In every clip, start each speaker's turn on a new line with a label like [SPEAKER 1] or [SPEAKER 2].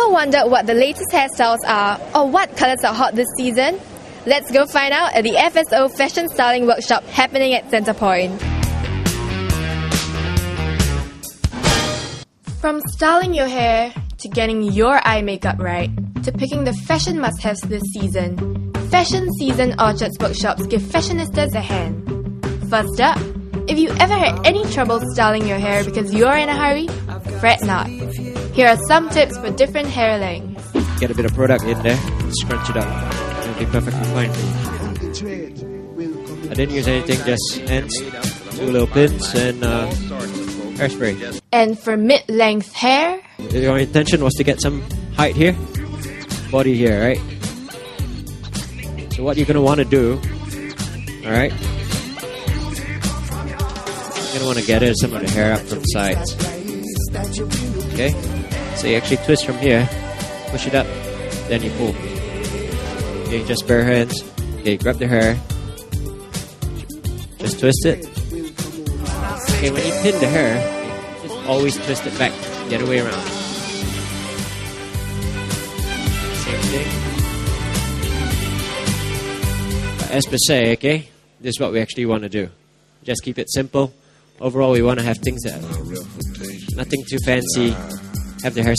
[SPEAKER 1] Ever wondered what the latest hairstyles are or what colours are hot this season? Let's go find out at the FSO Fashion Styling Workshop happening at Centrepoint. From styling your hair, to getting your eye makeup right, to picking the fashion must-haves this season, Fashion Season Orchards Workshops give fashionistas a hand. First up, if you ever had any trouble styling your hair because you're in a hurry, fret not. Here are some tips for different hair lengths.
[SPEAKER 2] Get a bit of product in there, scrunch it up, it'll be perfectly fine. I didn't use anything, just ends, 2 little pins and hairspray.
[SPEAKER 1] And for mid-length hair,
[SPEAKER 2] your intention was to get some height here, body here, right? So what you're going to want to do, alright, you're going to want to gather some of the hair up from the sides. Okay, so you actually twist from here, push it up, then you pull. Okay, just bare hands. Okay, grab the hair, just twist it. Okay, when you pin the hair, just always twist it back the other way around. Same thing. As per se, okay, this is what we actually want to do. Just keep it simple. Overall, we want to have things that nothing too fancy. Have the hair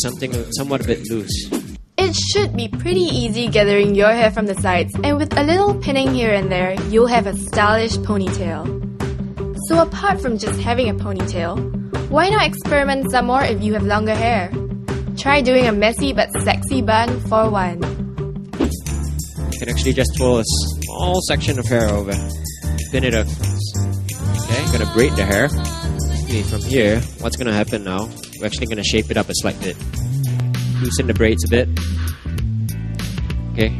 [SPEAKER 2] somewhat a bit loose.
[SPEAKER 1] It should be pretty easy gathering your hair from the sides, and with a little pinning here and there, you'll have a stylish ponytail. So apart from just having a ponytail, why not experiment some more if you have longer hair? Try doing a messy but sexy bun for one.
[SPEAKER 2] You can actually just pull a small section of hair over, pin it across. Okay, I'm gonna braid the hair. Okay, from here, what's gonna happen now? We're actually gonna shape it up a slight bit. Loosen the braids a bit. Okay,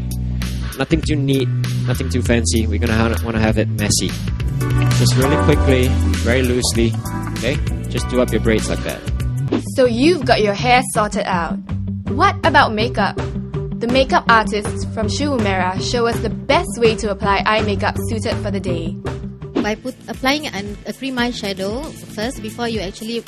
[SPEAKER 2] nothing too neat, nothing too fancy. We're gonna want to have it messy. Just really quickly, very loosely. Okay, just do up your braids like that.
[SPEAKER 1] So you've got your hair sorted out. What about makeup? The makeup artists from Shumera show us the best way to apply eye makeup suited for the day.
[SPEAKER 3] By applying a cream eyeshadow first before you actually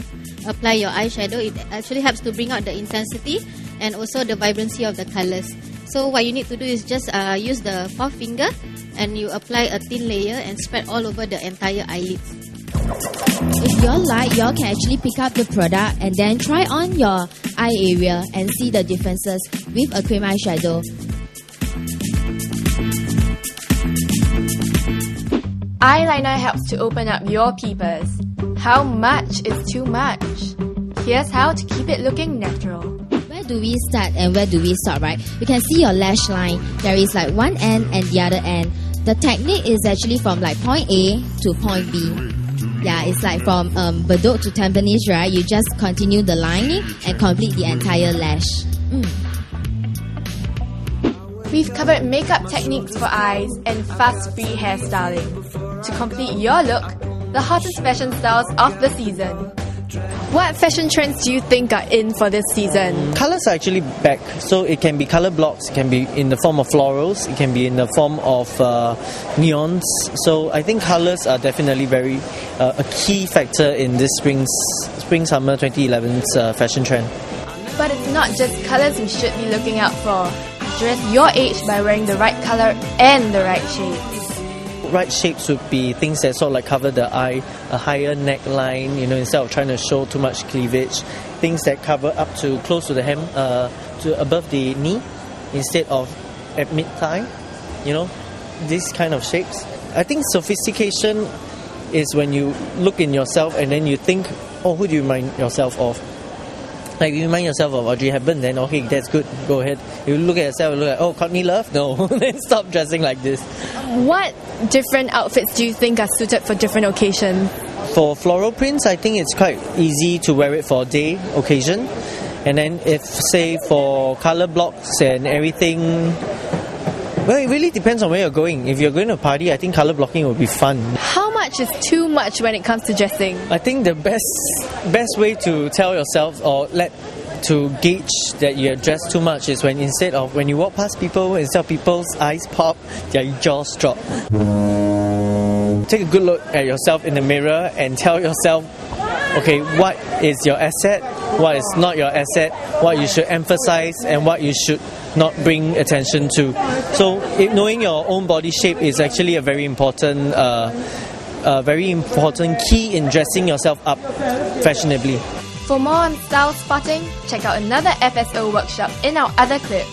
[SPEAKER 3] apply your eyeshadow, it actually helps to bring out the intensity and also the vibrancy of the colors. So what you need to do is just use the forefinger and you apply a thin layer and spread all over the entire eyelids.
[SPEAKER 4] If you like, you can actually pick up the product and then try on your eye area and see the differences with a cream eyeshadow.
[SPEAKER 1] Eyeliner helps to open up your peepers. How much is too much? Here's how to keep it looking natural.
[SPEAKER 4] Where do we start and where do we stop, right? You can see your lash line. There is like one end and the other end. The technique is actually from like point A to point B. Yeah, it's like from Bedok to Tampines, right? You just continue the lining and complete the entire lash.
[SPEAKER 1] We've covered makeup techniques for eyes and fast-free hairstyling. To complete your look, the hottest fashion styles of the season. What fashion trends do you think are in for this season?
[SPEAKER 5] Colors are actually back, so it can be color blocks, it can be in the form of florals, it can be in the form of neons. So I think colors are definitely a key factor in this spring-summer 2011's fashion trend.
[SPEAKER 1] But it's not just colors we should be looking out for. Dress your age by wearing the right color and the right shade.
[SPEAKER 5] Right shapes would be things that sort of like cover the eye, a higher neckline, instead of trying to show too much cleavage. Things that cover up to close to the hem, to above the knee, instead of at mid-thigh. These kind of shapes. I think sophistication is when you look in yourself and then you think, oh, who do you remind yourself of? Like, you remind yourself of Audrey Hepburn, then okay, that's good, go ahead. You look at yourself and look at, oh, Courtney Love? No, then stop dressing like this.
[SPEAKER 1] What different outfits do you think are suited for different occasions?
[SPEAKER 5] For floral prints, I think it's quite easy to wear it for a day occasion. And then if, say, for colour blocks and everything, well, it really depends on where you're going. If you're going to a party, I think colour blocking will be fun.
[SPEAKER 1] How much is too much when it comes to dressing?
[SPEAKER 5] I think the best way to tell yourself or to gauge that you have dressed too much is when you walk past people, instead of people's eyes pop, their jaws drop. Take a good look at yourself in the mirror and tell yourself, okay, what is your asset? what is not your asset, what you should emphasize, and what you should not bring attention to. So knowing your own body shape is actually a very important key in dressing yourself up fashionably.
[SPEAKER 1] For more on style spotting, check out another FSO workshop in our other clip.